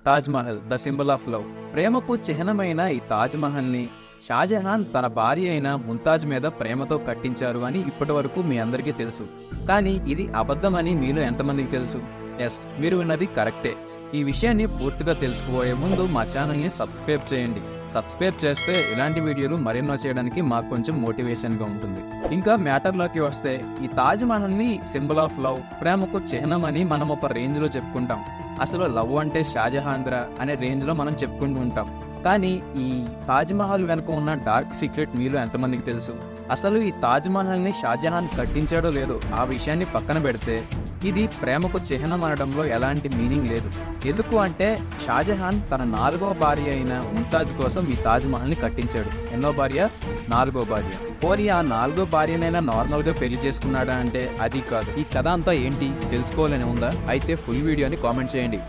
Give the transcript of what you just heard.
Taj Mahal the symbol of love. ప్రేమకు చిహ్నమైన ఈ తాజ్మహల్ని షాజహాన్ తన భార్య అయిన ముంతాజ్ మీద ప్రేమతో కట్టించారు అని ఇప్పటి వరకు మీ అందరికీ తెలుసు. కానీ ఇది అబద్ధమని మీలో ఎంతమందికి తెలుసు? ఎస్, మీరు విన్నది కరెక్టే. ఈ విషయాన్ని పూర్తిగా తెలుసుకోబోయే ముందు మా ఛానల్ని సబ్స్క్రైబ్ చేయండి. సబ్స్క్రైబ్ చేస్తే ఇలాంటి వీడియోలు మరెన్నో చేయడానికి మాకు కొంచెం మోటివేషన్గా ఉంటుంది. ఇంకా మ్యాటర్లోకి వస్తే, ఈ తాజ్మహల్ని సింబల్ ఆఫ్ లవ్, ప్రేమకు చిహ్నం అని మనం ఒక రేంజ్లో చెప్పుకుంటాం. అసలు లవ్ అంటే షాజహాన్రా అనే రేంజ్లో మనం చెప్పుకుంటూ ఉంటాం. కానీ ఈ తాజ్మహల్ వెనుక ఉన్న డార్క్ సీక్రెట్ మీలో ఎంతమందికి తెలుసు? అసలు ఈ తాజ్మహల్ని షాజహాన్ కట్టించాడో లేదో ఆ విషయాన్ని పక్కన పెడితే, ఇది ప్రేమకు చిహ్నం అనడంలో ఎలాంటి మీనింగ్ లేదు. ఎందుకు అంటే, షాజహాన్ తన 4వ భార్య అయిన ముంతాజ్ కోసం ఈ తాజ్మహల్ని కట్టించాడు. ఎన్నో భార్య? 4వ భార్య. పోనీ ఆ 4వ భార్యనైనా నార్మల్గా పెళ్లి చేసుకున్నాడా అంటే అది కాదు. ఈ కథ అంతా ఏంటి తెలుసుకోవాలని ఉందా? అయితే ఫుల్ వీడియోని కామెంట్ చేయండి.